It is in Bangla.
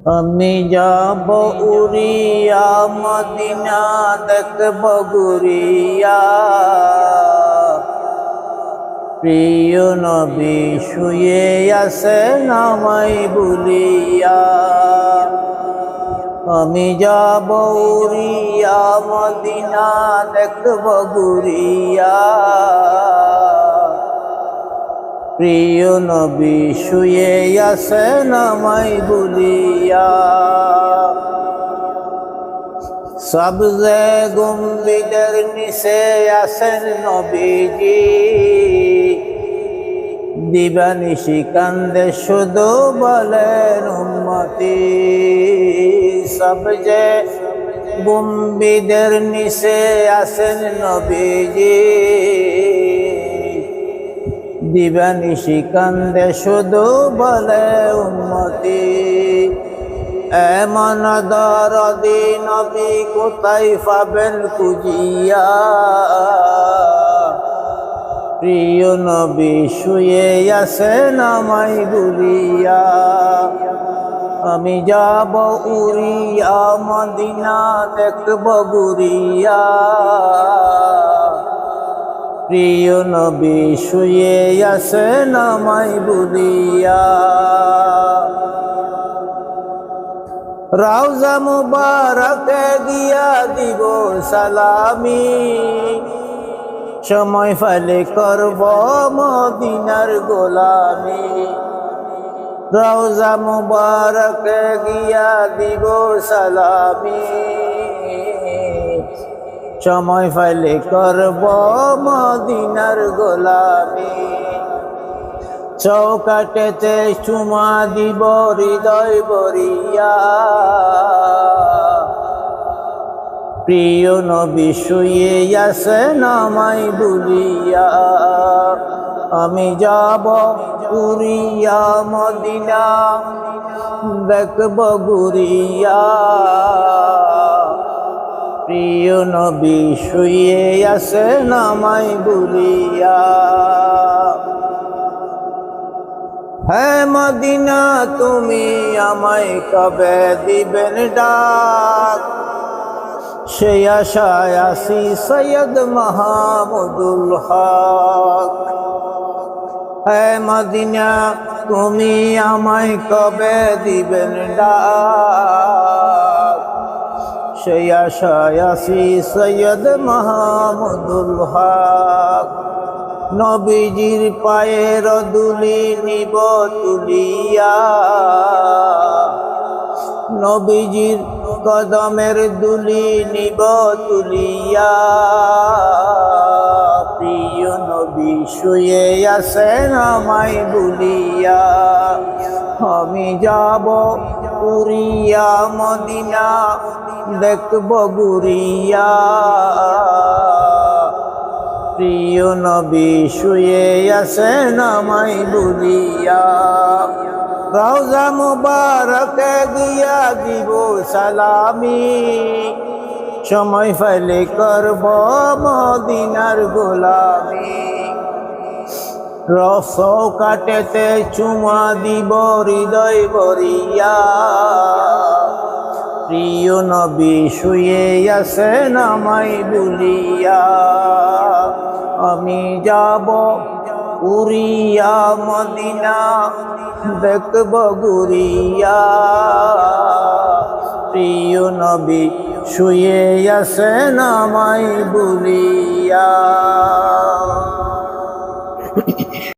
আমি যাব উড়িয়া মদিনা দেখব গুরিয়া, প্রিয় নবী শুয়ে আছেন আমায় ভুলিয়া। আমি যাব উড়িয়া মদিনা দেখব গুরিয়া, প্রিয় নবী শুয়ে আছেন আমায় ভুলিয়া। সবজে গম্বুজের নিচে আছেন নবীজি, দিবানিশি কান্দে শুধু বলেন উম্মতি। সবজে গম্বুজের নিচে আছেন নবীজি, দিবানিশি কান্দে শুধু বলে উম্মতি। এমন দরদি নবী কোথায় পাবেন খুঁজিয়া, প্রিয় নবী শুয়ে আছেন আমায় ভুলিয়া। আমি যাব উড়িয়া মদিনা দেখব গুরিয়া, প্রিয় নবী শুয়ে আছেন আমায় ভুলিয়া। রওজা মুবারকে গিয়া দিব সালামি, সময় ফলে করব মদিনার গোলামি। রওজা মুবারকে গিয়া দিব সালামি, সময় ফলে করব মদিনার গোলামি। চৌকাটেতে চুমা দিব হৃদয় ভরিয়া, প্রিয় নবী শুয়ে আছেন আমায় ভুলিয়া। আমি যাব উড়িয়া মদিনা দেখব গুরিয়া, প্রিয় নবী শুয়ে আছেন আমায় ভুলিয়া। হে মদিনা তুমি আমায় কবে দিবেন ডাক, সেই আশায় আছি সৈয়দ মাহমুদুল হক। হে মদিনা তুমি আমায় কবে দিবেন ডাক, সেই আশায় আছি সৈয়দ মাহমুদুল হক। নবীজির পায়ের ধুলি নিব তুলিয়া, নবীজির কদমের ধুলি নিব তুলিয়া, প্রিয় নবী শুয়ে আছেন আমায় ভুলিয়া। আমি যাব উড়িয়া মদিনা দেখব গুরিয়া, প্রিয় নবী শুয়ে আছেন আমায় ভুলিয়া। রওজা মুবারকে গিয়া দিব সালামি, সময় ফেলে করব মদিনার গোলামি। চৌকাটেতে চুমা দিব হৃদয় ভরিয়া, প্রিয় নবী শুয়ে আছেন আমায় ভুলিয়া। আমি যাব উড়িয়া মদিনা দেখব গুরিয়া, প্রিয় নবী শুয়ে আছেন আমায় ভুলিয়া।